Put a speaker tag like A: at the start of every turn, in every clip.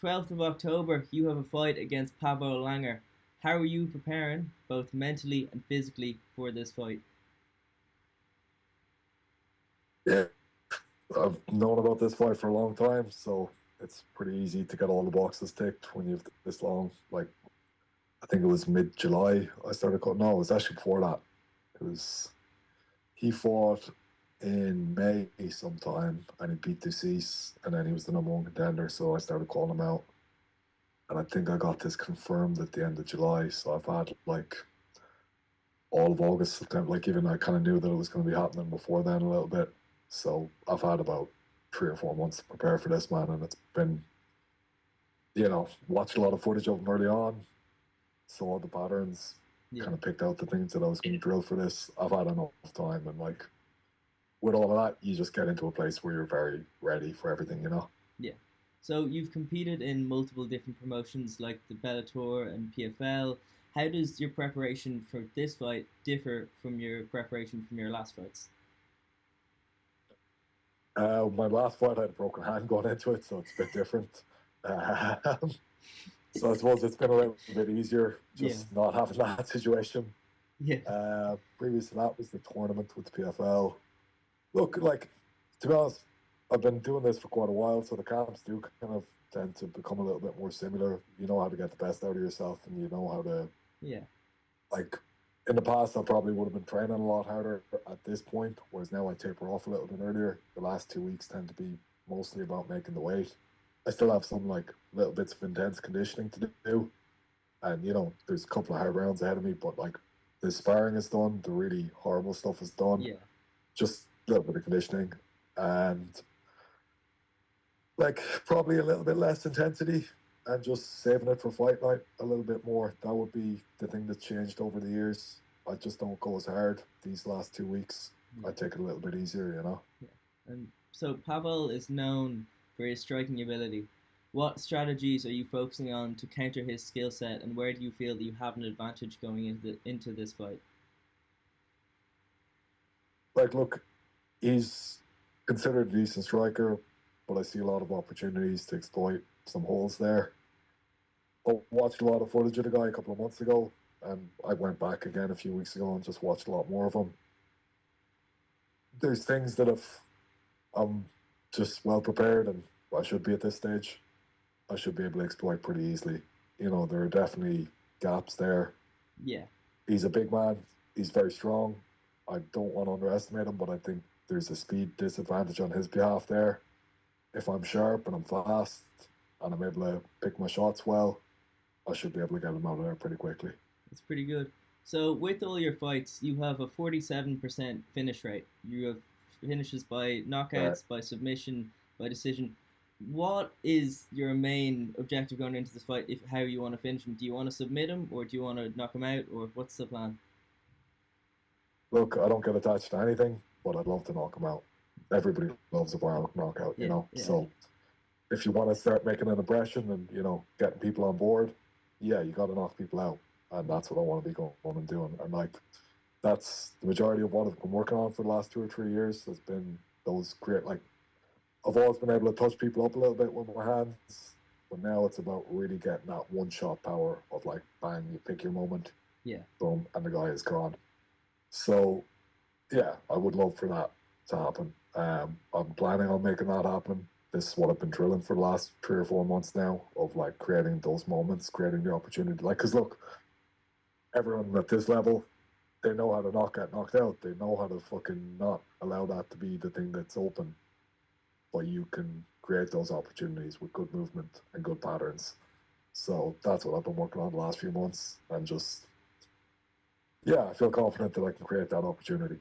A: 12th of October, you have a fight against Pavo Langer. How are you preparing, both mentally and physically, for this fight?
B: Yeah, I've known about this fight for a long time, so it's pretty easy to get all the boxes ticked when you've this long. Like, I think it was mid-July I started cutting. No, it was actually before that. It was he fought in May sometime, and he beat Deceased, and then he was the number one contender. So I started calling him out, and I think I got this confirmed at the end of July. So I've had like all of August, September. Like even I kind of knew that it was going to be happening before then a little bit. So I've had about 3 or 4 months to prepare for this, man, and it's been, watched a lot of footage of him early on, saw the patterns,
A: Yeah,
B: kind of picked out the things that I was going to drill for this. I've had enough time, and like with all of that, you just get into a place where you're very ready for everything.
A: yeah. So you've competed in multiple different promotions like the Bellator and PFL. How does your preparation for this fight differ from your preparation from your last fights?
B: My last fight, I had a broken hand going into it, so it's a bit different. Um, so I suppose it's been a little bit easier
A: Yeah,
B: just not having that situation.
A: yeah,
B: Previous to that was the tournament with the PFL. Look, like, to be honest, I've been doing this for quite a while, so the camps do kind of tend to become a little bit more similar. You know how to get the best out of yourself, and you know how to,
A: yeah,
B: like, in the past, I probably would have been training a lot harder at this point, whereas now I taper off a little bit earlier. The last 2 weeks tend to be mostly about making the weight. I still have some, like, little bits of intense conditioning to do, and, there's a couple of hard rounds ahead of me, but, like, the sparring is done, the really horrible stuff is done,
A: yeah.
B: just a little bit of conditioning, and like probably a little bit less intensity and just saving it for fight night a little bit more. That would be the thing that's changed over the years. I just don't go as hard these last 2 weeks. I
A: Yeah.
B: take it a little bit easier.
A: Yeah. And so Pavel is known for his striking ability. What strategies are you focusing on to counter his skill set, and where do you feel that you have an advantage going into this fight?
B: Like, look, he's considered a decent striker, but I see a lot of opportunities to exploit some holes there. I watched a lot of footage of the guy a couple of months ago, and I went back again a few weeks ago and just watched a lot more of him. There's things that I'm just well prepared, and I should be at this stage. I should be able to exploit pretty easily. There are definitely gaps there.
A: Yeah,
B: He's a big man. He's very strong. I don't want to underestimate him, but I think there's a speed disadvantage on his behalf there. If I'm sharp and I'm fast and I'm able to pick my shots well, I should be able to get him out of there pretty quickly.
A: it's pretty good. So with all your fights, you have a 47% finish rate. You have finishes by
B: Uh,
A: knockouts, by submission, by decision. What is your main objective going into this fight? If how you want to finish him? Do you want to submit him, or do you want to knock him out, or what's the plan?
B: Look, I don't get attached to anything, but I'd love to knock him out. Everybody loves a violent knockout, you
A: Yeah,
B: know?
A: yeah,
B: So if you want to start making an impression and getting people on board, yeah, you got to knock people out, and
A: yeah,
B: that's what I want to be going and doing. And like that's the majority of what I've been working on for the last 2 or 3 years has been those great. Like I've always been able to touch people up a little bit with my hands, but now it's about really getting that one shot power of like bang, you pick your moment,
A: yeah.
B: boom, and the guy is gone. So yeah, I would love for that to happen. I'm planning on making that happen. This is what I've been drilling for the last 3 or 4 months now of like creating those moments, creating the opportunity. Like, because look, everyone at this level, they know how to not get knocked out. They know how to fucking not allow that to be the thing that's open. But you can create those opportunities with good movement and good patterns. So that's what I've been working on the last few months. And just, yeah, I feel confident that I can create that opportunity.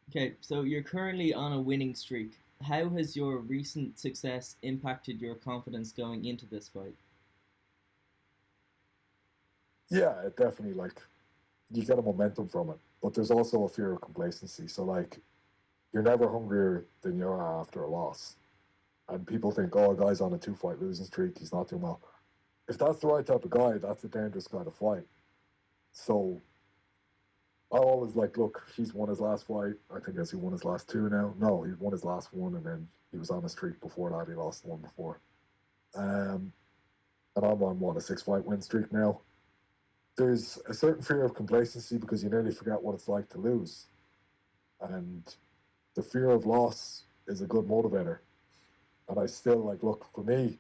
A: Okay, so you're currently on a winning streak. How has your recent success impacted your confidence going into this fight?
B: Yeah, it definitely like you get a momentum from it, but there's also a fear of complacency. So like you're never hungrier than you are after a loss. And people think, oh, a guy's on a 2 fight losing streak, he's not doing well. If that's the right type of guy, that's a dangerous guy to fight. So I always like, look, he's won his last fight. I think as he won his last two now. No, he won his last one, and then he was on a streak before that. He lost the one before. Um, and I'm on what, a 6-fight win streak now. There's a certain fear of complacency because you nearly forget what it's like to lose, and the fear of loss is a good motivator. And I still like look for me.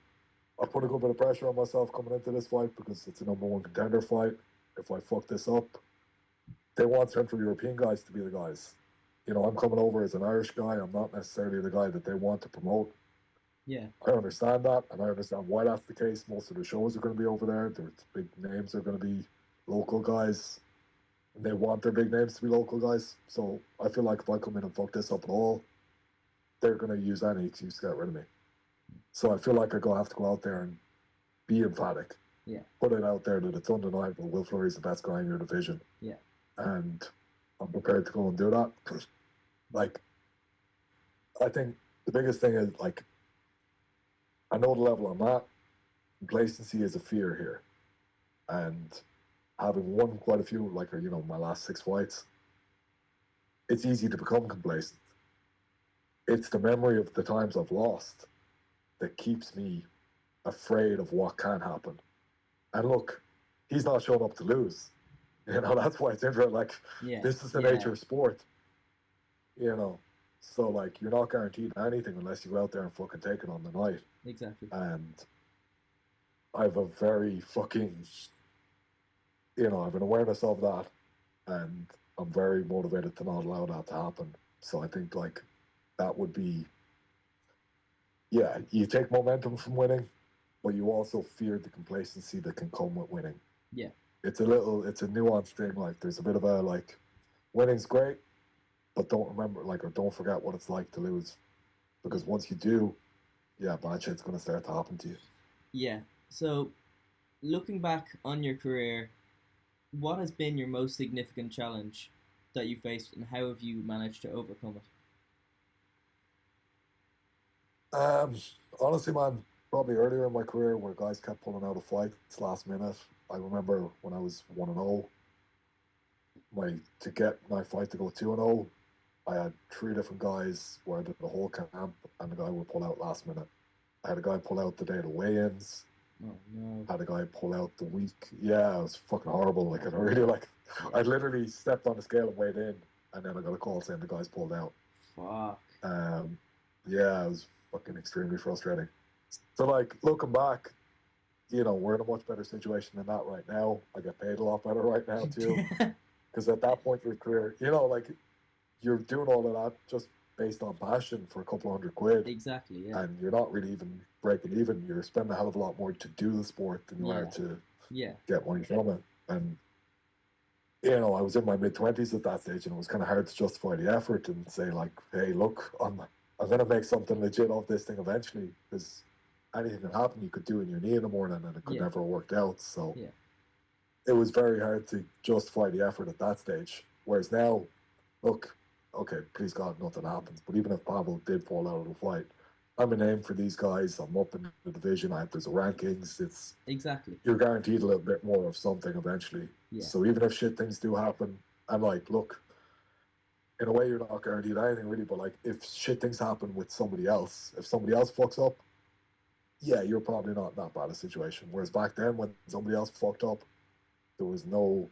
B: I put a good bit of pressure on myself coming into this fight because it's a #1 contender fight. If I fuck this up, they want Central European guys to be the guys. You know, I'm coming over as an Irish guy. I'm not necessarily the guy that they want to promote.
A: Yeah.
B: I understand that, and I understand why that's the case. Most of the shows are going to be over there. Their big names are going to be local guys, and they want their big names to be local guys. So I feel like if I come in and fuck this up at all, they're going to use any excuse to get rid of me. So I feel like I have to go out there and be emphatic.
A: Yeah.
B: Put it out there that it's undeniable. Will Fleury is the best guy in your division.
A: Yeah.
B: And I'm prepared to go and do that. Like, I think the biggest thing is, like, I know the level I'm at. Complacency is a fear here. And having won quite a few, like, you know, my last 6 fights, it's easy to become complacent. It's the memory of the times I've lost that keeps me afraid of what can happen. And look, he's not showing up to lose. You know, that's why it's interesting. Like, this is the nature of sport. You know, so like you're not guaranteed anything unless you go out there and fucking take it on the night.
A: Exactly.
B: And I have a very fucking, you know, I have an awareness of that, and I'm very motivated to not allow that to happen. So I think like that would be, yeah, you take momentum from winning, but you also fear the complacency that can come with winning.
A: Yeah.
B: It's a nuanced thing. Like there's a bit of a like, winning's great, but don't remember, like, or don't forget what it's like to lose. Because once you do, yeah, bad shit's going to start to happen to you.
A: Yeah. So, looking back on your career, what has been your most significant challenge that you faced, and how have you managed to overcome
B: it? Honestly, man, probably earlier in my career where guys kept pulling out of fights last minute. I remember when I was 1-0, to get my fight to go 2-0, I had 3 different guys where I did the whole camp, and the guy would pull out last minute. I had a guy pull out the day of the weigh-ins.
A: Oh no!
B: I had a guy pull out the week. Yeah, it was fucking horrible. Like, I really I literally stepped on the scale and weighed in, and then I got a call saying the guy's pulled out.
A: Fuck.
B: Yeah, it was fucking extremely frustrating. So like looking back, you know, we're in a much better situation than that right now. I get paid a lot better right now too, because at that point in your career, you know, like you're doing all of that just based on passion for a couple £100.
A: Exactly. Yeah.
B: And you're not really even breaking even. You're spending a hell of a lot more to do the sport than you are to get money from it. And you know, I was in my mid-20s at that stage, and it was kind of hard to justify the effort and say like, hey, look, I'm gonna make something legit of this thing eventually, because anything can happen. You could do it in your knee in the morning, and it could never have worked out. So it was very hard to justify the effort at that stage. Whereas now, look, okay, please God, nothing happens. But even if Palo did fall out of the fight, I'm a name for these guys. I'm up in the division. There's a rankings. It's
A: exactly.
B: You're guaranteed a little bit more of something eventually.
A: Yeah.
B: So even if shit things do happen, and like, look, in a way, you're not guaranteed anything really. But like, if shit things happen with somebody else, if somebody else fucks up, yeah, you're probably not in that bad a situation. Whereas back then, when somebody else fucked up, there was no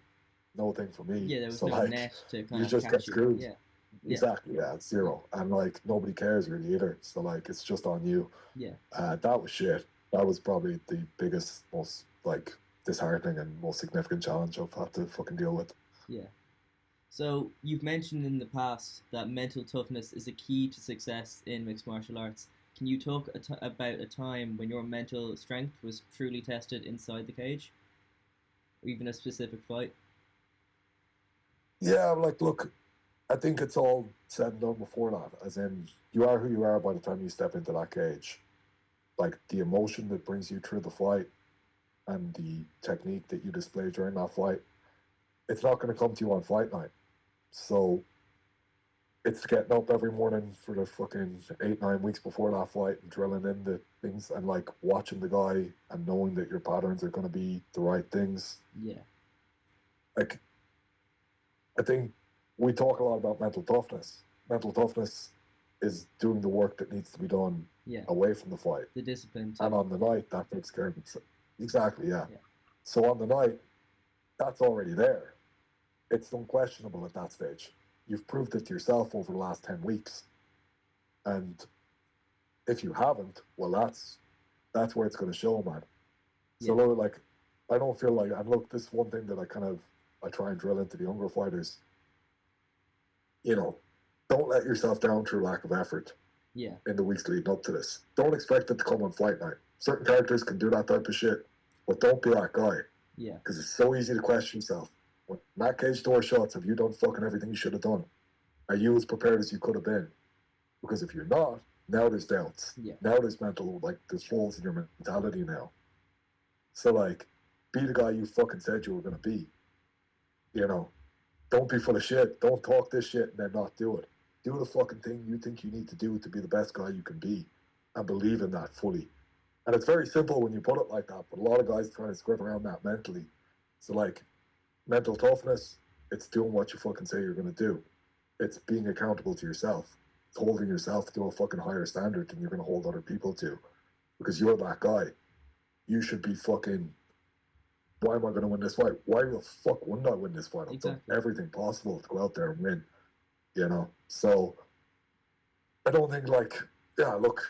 B: thing for me.
A: Yeah, there was
B: so,
A: no
B: like,
A: net to kind
B: you
A: of
B: just
A: catch
B: get screwed.
A: you. Yeah.
B: Exactly, yeah, it's zero. And like nobody cares really either. So like it's just on you.
A: Yeah.
B: That was shit. That was probably the biggest, most like disheartening and most significant challenge I've had to fucking deal with.
A: Yeah. So you've mentioned in the past that mental toughness is a key to success in mixed martial arts. Can you talk about a time when your mental strength was truly tested inside the cage? Or even a specific fight?
B: Yeah, like look, I think it's all said and done before that. As in, you are who you are by the time you step into that cage. Like the emotion that brings you through the fight and the technique that you display during that fight, it's not going to come to you on fight night. So it's getting up every morning for the fucking 8-9 weeks before that fight and drilling in the things and like watching the guy and knowing that your patterns are going to be the right things.
A: Yeah.
B: Like, I think we talk a lot about mental toughness. Mental toughness is doing the work that needs to be done away from the fight.
A: The discipline.
B: And on the night, that takes care of itself. Exactly, yeah.
A: Yeah.
B: So on the night, that's already there. It's unquestionable at that stage. You've proved it to yourself over the last 10 weeks. And if you haven't, well, that's where it's going to show, man. So,
A: Yeah.
B: like, I don't feel like, and look, this is one thing that I try and drill into the younger fighters. You know, don't let yourself down through lack of effort
A: Yeah.
B: in the weeks leading up to this. Don't expect it to come on fight night. Certain characters can do that type of shit, but don't be that guy.
A: Yeah.
B: Because it's so easy to question yourself. When that cage door shuts, have you done fucking everything you should have done? Are you as prepared as you could have been? Because if you're not, now there's doubts.
A: Yeah.
B: Now there's mental, like, there's holes in your mentality now. So, like, be the guy you fucking said you were going to be. You know, don't be full of shit. Don't talk this shit and then not do it. Do the fucking thing you think you need to do to be the best guy you can be and believe in that fully. And it's very simple when you put it like that, but a lot of guys try to script around that mentally. So, like, mental toughness, it's doing what you fucking say you're going to do. It's being accountable to yourself. It's holding yourself to a fucking higher standard than you're going to hold other people to. Because you're that guy. You should be fucking, why am I going to win this fight? Why the fuck wouldn't I win this fight? I've done
A: Exactly.
B: everything possible to go out there and win, you know? So I don't think, like, yeah, look,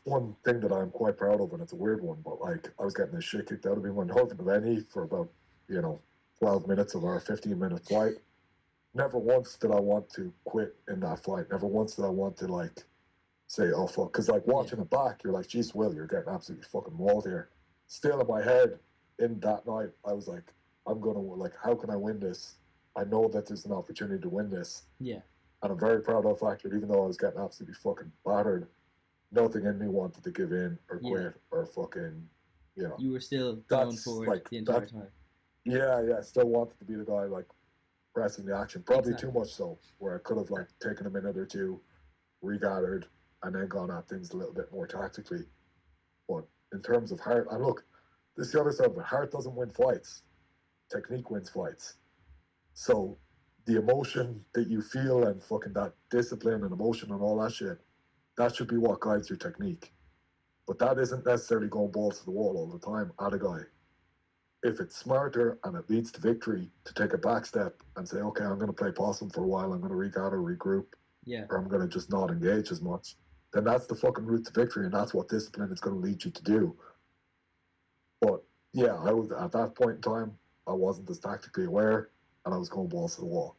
B: one thing that I'm quite proud of, and it's a weird one, but, like, I was getting the shit kicked out of me when Horton Lenny for about, 12 minutes of our 15-minute flight. Never once did I want to quit in that flight. Never once did I want to, like, say, oh, fuck. Because, like,
A: Yeah.
B: watching it back, you're like, geez, Will, you're getting absolutely fucking mauled here. Still in my head, in that night, I was like, I'm going to, like, how can I win this? I know that there's an opportunity to win this.
A: Yeah.
B: And I'm very proud of the fact that even though I was getting absolutely fucking battered, nothing in me wanted to give in or
A: Yeah.
B: quit or fucking,
A: You were still going
B: that's
A: forward
B: like,
A: the entire time.
B: yeah, still wanted to be the guy, like, pressing the action. Probably
A: Exactly.
B: too much so, where I could have, like, taken a minute or two, regathered, and then gone at things a little bit more tactically. But in terms of heart, and look, this is the other side of it. Heart doesn't win fights. Technique wins fights. So the emotion that you feel and fucking that discipline and emotion and all that shit, that should be what guides your technique. But that isn't necessarily going balls to the wall all the time at a guy. If it's smarter and it leads to victory, to take a back step and say, okay, I'm going to play possum for a while, I'm going to regather, regroup,
A: Yeah.
B: or I'm going to just not engage as much, then that's the fucking route to victory, and that's what discipline is going to lead you to do. But yeah, I was at that point in time, I wasn't as tactically aware, and I was going balls to the wall.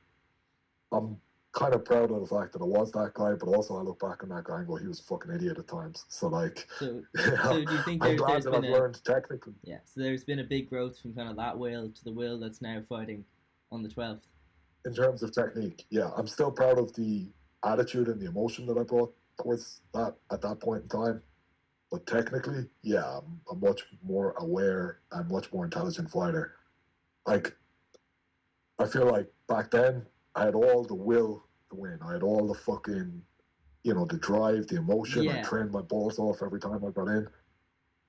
B: I'm kind of proud of the fact that I was that guy, but also I look back on that guy and go, he was a fucking idiot at times. So, like,
A: So,
B: yeah,
A: do you think
B: I'm glad
A: there's
B: that
A: been
B: I've
A: a
B: learned technically.
A: yeah? So there's been a big growth from kind of that Will to the Will that's now fighting on the 12th.
B: In terms of technique, yeah, I'm still proud of the attitude and the emotion that I brought towards that at that point in time. But technically, yeah, I'm a much more aware and much more intelligent fighter. Like, I feel like back then, I had all the will to win. I had all the fucking, the drive, the emotion. I
A: Yeah.
B: trained my balls off every time I got in.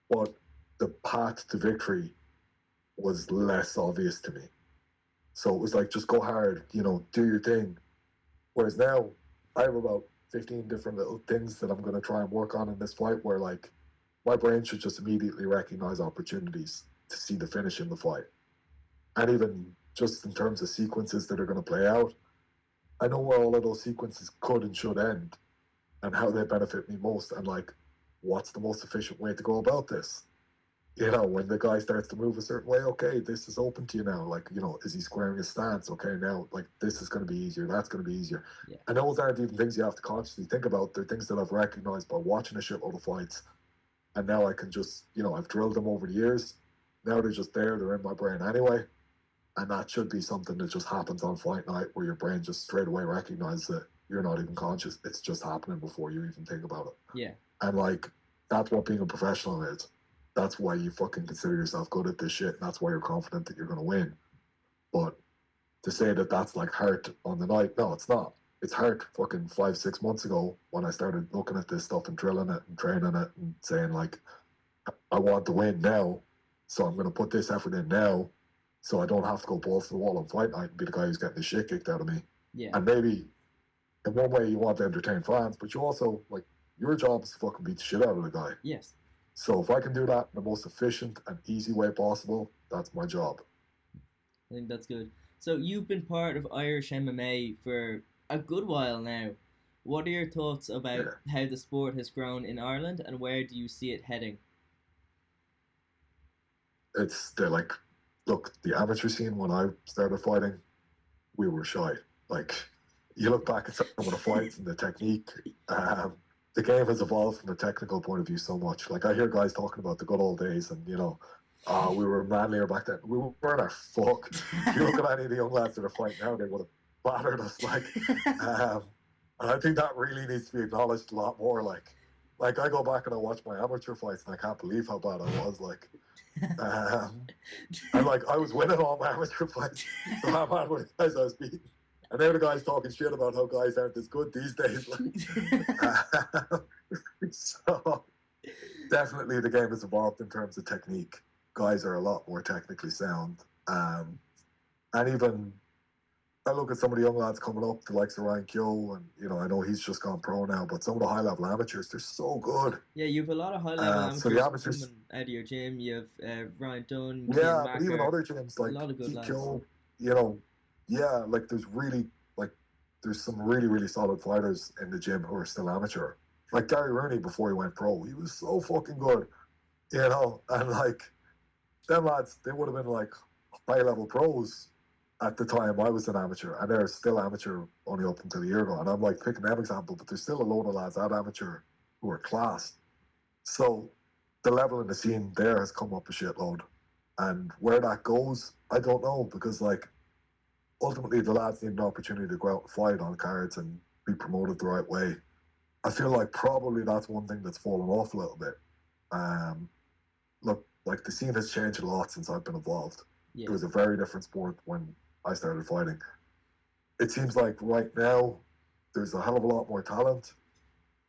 B: But the path to victory was less obvious to me. So it was like, just go hard, do your thing. Whereas now, I have about 15 different little things that I'm going to try and work on in this fight where, like, my brain should just immediately recognize opportunities to see the finish in the fight. And even just in terms of sequences that are going to play out, I know where all of those sequences could and should end and how they benefit me most, and, like, what's the most efficient way to go about this. When the guy starts to move a certain way, okay, this is open to you now. Like, is he squaring his stance? Okay, now, like, this is going to be easier. That's going to be easier.
A: Yeah.
B: And those aren't even things you have to consciously think about. They're things that I've recognized by watching a shitload of fights. And now I can just, I've drilled them over the years. Now they're just there. They're in my brain anyway. And that should be something that just happens on fight night where your brain just straight away recognizes it. You're not even conscious. It's just happening before you even think about it.
A: Yeah.
B: And, like, that's what being a professional is. That's why you fucking consider yourself good at this shit. And that's why you're confident that you're going to win. But to say that that's, like, heart on the night, no, it's not. It's heart fucking 5-6 months ago when I started looking at this stuff and drilling it and training it and saying, like, I want to win now. So I'm going to put this effort in now so I don't have to go balls to the wall on fight night and be the guy who's getting the shit kicked out of me.
A: Yeah.
B: And maybe in one way you want to entertain fans, but you also, like, your job is to fucking beat the shit out of the guy.
A: Yes.
B: So if I can do that in the most efficient and easy way possible, that's my job.
A: I think that's good. So you've been part of Irish MMA for a good while now. What are your thoughts about
B: Yeah.
A: how the sport has grown in Ireland, and where do you see it heading?
B: It's they're like, look, the amateur scene when I started fighting, we were shy. Like, you look back at some of the fights and the technique, the game has evolved from a technical point of view so much. Like, I hear guys talking about the good old days, and we were manlier back then. We weren't a fuck. If you look at any of the young lads that are fighting now, they would have battered us. And I think that really needs to be acknowledged a lot more. Like I go back and I watch my amateur fights, and I can't believe how bad I was. Um, and like I was winning all my amateur fights, so how bad were the guys I was beating? And they were the guys talking shit about how guys aren't as good these days. So definitely the game has evolved in terms of technique. Guys are a lot more technically sound. And even I look at some of the young lads coming up, the likes of Ryan Keogh, and I know he's just gone pro now, but some of the high level amateurs, they're so good.
A: Yeah, you have a lot of high level
B: So the
A: amateurs
B: amateurs,
A: coming out of your gym. You have Ryan Dunn, Cian
B: yeah, but even
A: Macker,
B: other gyms
A: a
B: like
A: lot of good lads.
B: Keogh, you know, yeah, like like there's some really really solid fighters in the gym who are still amateur. Like Gary Rooney before he went pro, he was so fucking good, and like them lads, they would have been like high level pros at the time I was an amateur, and they're still amateur only up until a year ago. And I'm like picking them example, but there's still a load of lads at amateur who are class. So the level in the scene there has come up a shitload. And where that goes, I don't know, because like ultimately the lads need an opportunity to go out and fight on cards and be promoted the right way. I feel like probably that's one thing that's fallen off a little bit. Um, Look, like the scene has changed a lot since I've been involved. It
A: Yeah,
B: was a very different sport when I started fighting. It seems like right now there's a hell of a lot more talent.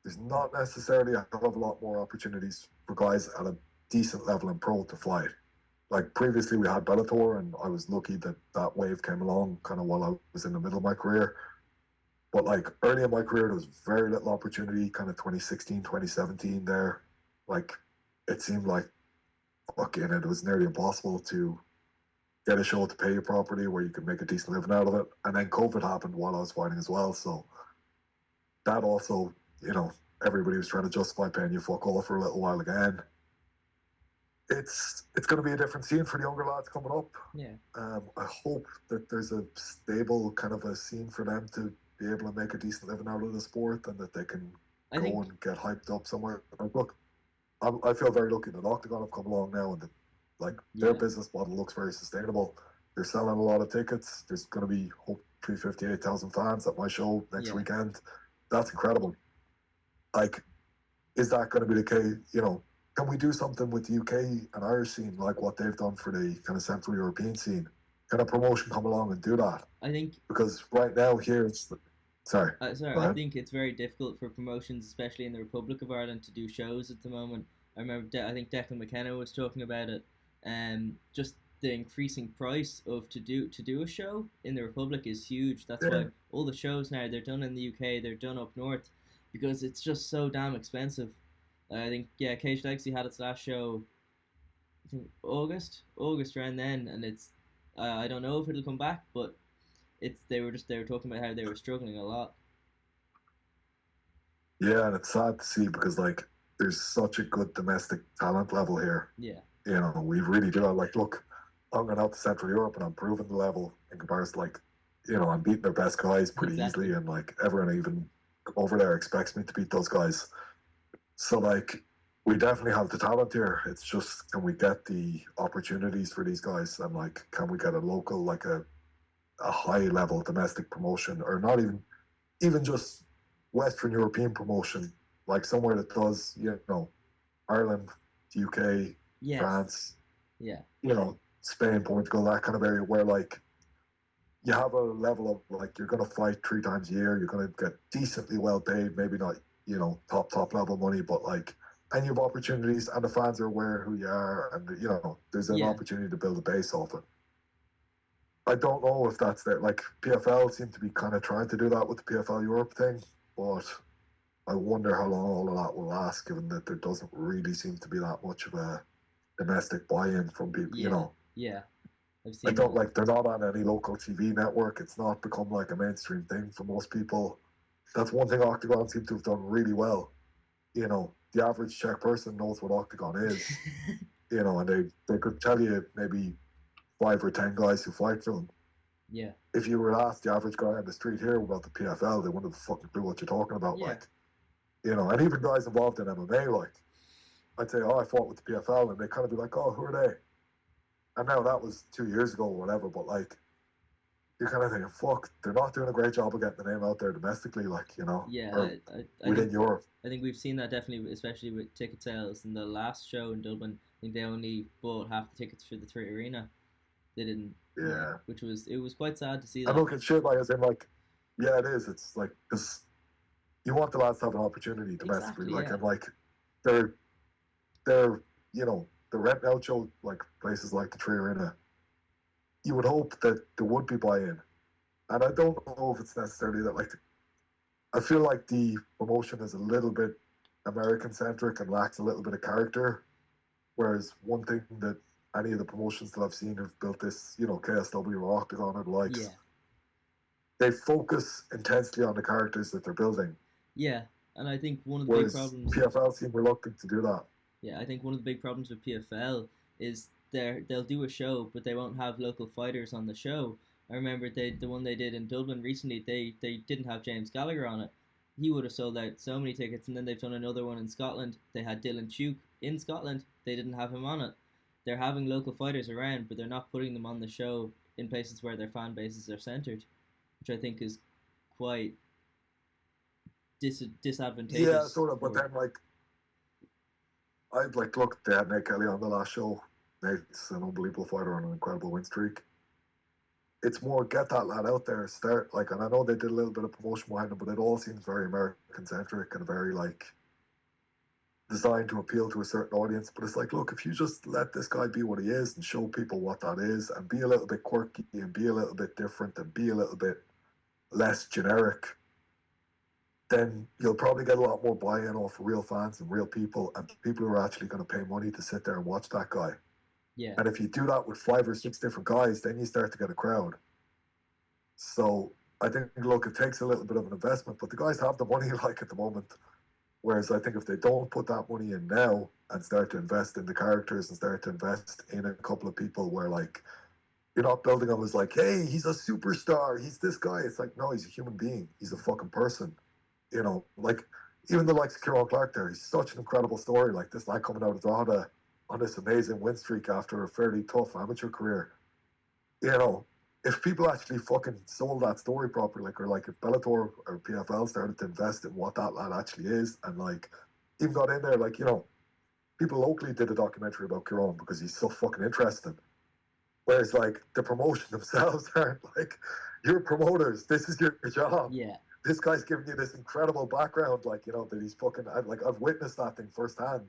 B: There's not necessarily a hell of a lot more opportunities for guys at a decent level in pro to fight. Like previously we had Bellator, and I was lucky that that wave came along kind of while I was in the middle of my career. But like early in my career, there was very little opportunity, kind of 2016, 2017 there. Like it seemed like fucking it was nearly impossible to get a show to pay you properly where you could make a decent living out of it. And then COVID happened while I was fighting as well. So that also, everybody was trying to justify paying you fuck all for a little while again. It's going to be a different scene for the younger lads coming up.
A: yeah.
B: I hope that there's a stable kind of a scene for them to be able to make a decent living out of the sport, and that they can
A: I
B: go
A: think
B: and get hyped up somewhere. Like, look, I feel very lucky that Oktagon have come along now, and that like their
A: yeah.
B: business model looks very sustainable. They're selling a lot of tickets. There's going to be hopefully 58,000 fans at my show next
A: Yeah,
B: weekend. That's incredible. Like, is that going to be the case? Can we do something with the UK and Irish scene like what they've done for the kind of Central European scene? Can a promotion come along and do that?
A: I think
B: Because right now here it's sorry,
A: sorry,
B: go
A: I
B: ahead.
A: think it's very difficult for promotions, especially in the Republic of Ireland, to do shows at the moment. I remember, I think Declan McKenna was talking about it, and just the increasing price of to do a show in the Republic is huge. That's
B: Yeah,
A: why all the shows now they're done in the UK, they're done up north, because it's just so damn expensive. I think yeah, Cage Legacy had its last show, I think August around then, and it's I don't know if it'll come back, but they were talking about how they were struggling a lot.
B: yeah, and it's sad to see because like there's such a good domestic talent level here.
A: Yeah,
B: We really do. Like, look, I'm going out to Central Europe and I'm proving the level in comparison. Like, I'm beating their best guys pretty easily,
A: exactly.
B: and like everyone even over there expects me to beat those guys. So like, we definitely have the talent here. It's just can we get the opportunities for these guys, and like, can we get a local like a high level domestic promotion, or not even just Western European promotion, like somewhere that does Ireland, UK,
A: Yes.
B: France,
A: Yeah.
B: Spain, Portugal, that kind of area where like you have a level of like you're going to fight 3 times a year, you're going to get decently well paid, maybe not top level money, but like and you have opportunities, and the fans are aware who you are, and there's an
A: Yeah.
B: opportunity to build a base off it. I don't know if that's there. Like PFL seem to be kind of trying to do that with the PFL Europe thing, but I wonder how long all of that will last, given that there doesn't really seem to be that much of a domestic buy-in from people.
A: Yeah, yeah, I've
B: I
A: seen
B: don't
A: that.
B: like they're not on any local TV network. It's not become like a mainstream thing for most people. That's one thing Octagon seems to have done really well. The average Czech person knows what Octagon is. And they could tell you maybe 5 or 10 guys who fight for them.
A: Yeah,
B: If you were to ask the average guy on the street here about the PFL, they wouldn't have fucking clue what you're talking about.
A: yeah,
B: And even guys involved in MMA, I'd say, oh, I fought with the PFL, and they kind of be like, oh, who are they? And now that was 2 years ago or whatever, but you're kind of thinking, fuck, they're not doing a great job of getting the name out there domestically,
A: yeah.
B: or
A: I
B: within
A: think
B: Europe.
A: we've seen that definitely, especially with ticket sales. In the last show in Dublin, I think they only bought half the tickets for the Three Arena. They didn't,
B: Yeah.
A: which was it was quite sad to see
B: And
A: that.
B: look, it's shit, as in, yeah, it is. It's like, because you want the lads to have an opportunity domestically,
A: Exactly, yeah,
B: and they're, they're, the rent out show, places like the Tree Arena, you would hope that there would be buy-in. And I don't know if it's necessarily that, I feel like the promotion is a little bit American-centric and lacks a little bit of character. Whereas one thing that any of the promotions that I've seen have built this, KSW or Octagon or the likes,
A: yeah,
B: they focus intensely on the characters that they're building.
A: yeah. And I think one of the big
B: Whereas
A: problems,
B: PFL seem reluctant to do that.
A: yeah, I think one of the big problems with PFL is they'll do a show, but they won't have local fighters on the show. I remember the one they did in Dublin recently. They didn't have James Gallagher on it. He would have sold out so many tickets, and then they've done another one in Scotland. They had Dylan Tuke in Scotland. They didn't have him on it. They're having local fighters around, but they're not putting them on the show in places where their fan bases are centered, which I think is quite
B: Yeah,
A: disadvantageous
B: sort of. But
A: for.
B: then, I'd look, they had Nate Kelly on the last show. Nate's an unbelievable fighter on an incredible win streak. It's more get that lad out there, start and I know they did a little bit of promotion behind him, but it all seems very American centric and very designed to appeal to a certain audience. But it's look, if you just let this guy be what he is and show people what that is and be a little bit quirky and be a little bit different and be a little bit less generic, then you'll probably get a lot more buy-in off real fans and real people and people who are actually going to pay money to sit there and watch that guy.
A: Yeah,
B: And if you do that with 5 or 6 different guys, then you start to get a crowd. So I think, look, it takes a little bit of an investment, but the guys have the money at the moment. Whereas I think if they don't put that money in now and start to invest in the characters and start to invest in a couple of people where you're not building them as hey, he's a superstar, he's this guy. It's no, he's a human being. He's a fucking person. Even the likes of Kieran Clark there, he's such an incredible story. This lad coming out of Drogheda on this amazing win streak after a fairly tough amateur career. If people actually fucking sold that story properly, or if Bellator or PFL started to invest in what that lad actually is, and even got in there, people locally did a documentary about Kieran because he's so fucking interesting. Whereas the promotion themselves aren't you're promoters, this is your job.
A: yeah,
B: This guy's giving you this incredible background, that he's fucking I've witnessed that thing firsthand,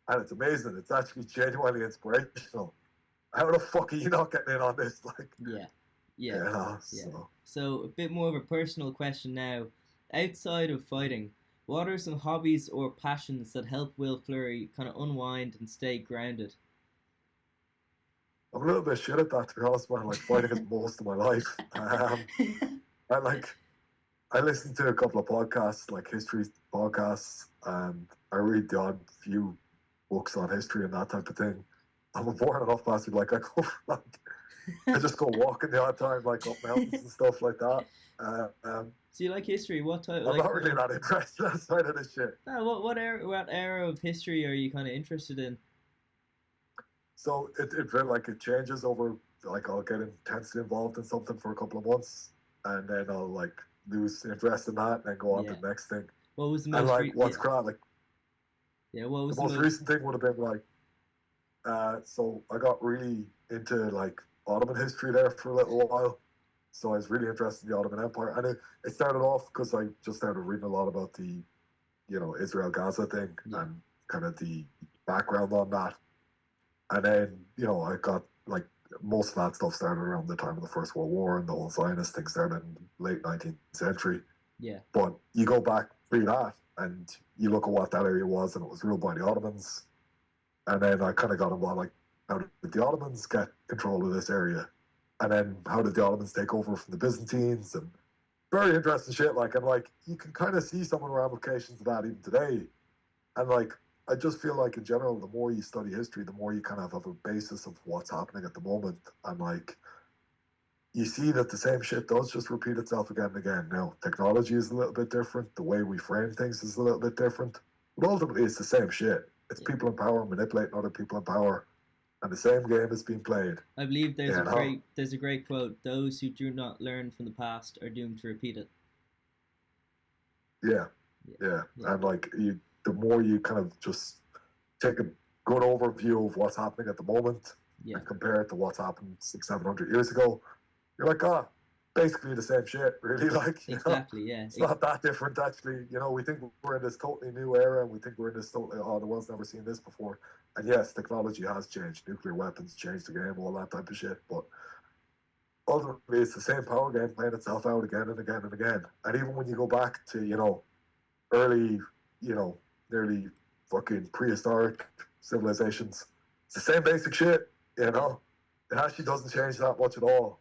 B: and it's amazing. It's actually genuinely inspirational. How the fuck are you not getting in on this?
A: yeah, yeah,
B: Yeah,
A: yeah.
B: so
A: So a bit more of a personal question now. Outside of fighting, what are some hobbies or passions that help Will Fleury kind of unwind and stay grounded?
B: I'm a little bit shit at that, to be honest, man. Fighting is most of my life. I I listen to a couple of podcasts, history podcasts, and I read the odd few books on history and that type of thing. I'm a boring enough bastard. I go I just go walking the odd time, up mountains and stuff like that.
A: So you like history? What type?
B: I'm not really that interested outside of this shit.
A: What era of history are you kind of interested in?
B: So it very it changes over. I'll get intensely involved in something for a couple of months, and then I'll lose interest in that, and then go on to
A: Yeah.
B: the next thing.
A: What was the
B: And
A: most?
B: what's
A: Yeah.
B: crap,
A: Yeah. What was
B: the
A: the
B: most
A: most?
B: recent thing would have been so I got really into Ottoman history there for a little while. So I was really interested in the Ottoman Empire, and it started off because I just started reading a lot about the Israel Gaza thing
A: Yeah.
B: and kind of the background on that. And then, I got most of that stuff started around the time of the First World War, and the whole Zionist thing started in the late 19th century.
A: Yeah.
B: But you go back pre that, And you look at what that area was, and it was ruled by the Ottomans. And then I kind of got involved, like, how did the Ottomans get control of this area? And then how did the Ottomans take over from the Byzantines? And very interesting shit. Like, and like, you can kind of see some of the ramifications of that even today. And like, I just feel like in general, the more you study history, the more you kind of have a basis of what's happening at the moment. And like, you see that the same shit does just repeat itself again and again. Now, technology is a little bit different. The way we frame things is a little bit different. But ultimately, it's the same shit. It's
A: Yeah.
B: people in power manipulating other people in power. And the same game is being played.
A: I believe
B: You know?
A: there's a great quote: "Those who do not learn from the past are doomed to repeat it."
B: Yeah.
A: Yeah,
B: Yeah.
A: yeah,
B: And like, the more you kind of just take a good overview of what's happening at the moment
A: yeah.
B: and compare it to what's happened 600-700 years ago, you're like, basically the same shit, really. Like,
A: Exactly. Yeah.
B: it's not that different, actually. We think we're in this totally new era, and we think we're in this totally, the world's never seen this before. And yes, technology has changed. Nuclear weapons changed the game, all that type of shit. But ultimately, it's the same power game playing itself out again and again and again. And even when you go back to, early, nearly fucking prehistoric civilizations, it's the same basic shit,
A: Yeah.
B: It actually doesn't change that much at all.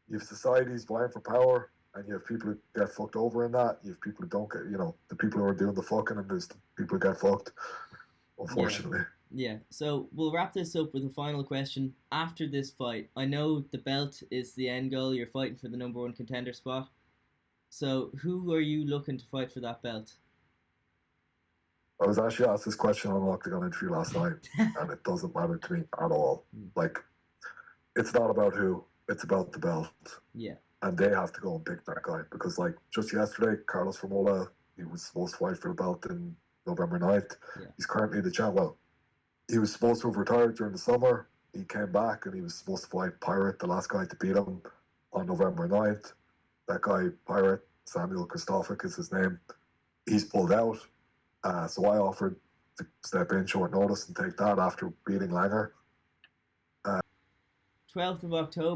B: You have societies vying for power, and you have people who get fucked over in that. You have people who don't get, the people who are doing the fucking, and there's the people who get fucked,
A: Yeah.
B: unfortunately.
A: Yeah. So we'll wrap this up with a final question. After this fight, I know the belt is the end goal. You're fighting for the number one contender spot. So who are you looking to fight for that belt?
B: I was actually asked this question on an Octagon interview last night, and it doesn't matter to me at all.
A: Mm.
B: Like, it's not about who, it's about the belt.
A: Yeah.
B: And they have to go and pick that guy because, like, just yesterday, Carlos Formola, he was supposed to fight for the belt in November 9th.
A: Yeah.
B: He's currently the champ. Well, he was supposed to have retired during the summer. He came back and he was supposed to fight Pirate, the last guy to beat him, on November 9th. That guy, Pirate, Samuel Kristofic is his name. He's pulled out. So I offered to step in short notice and take that after beating Langer.
A: 12th of October.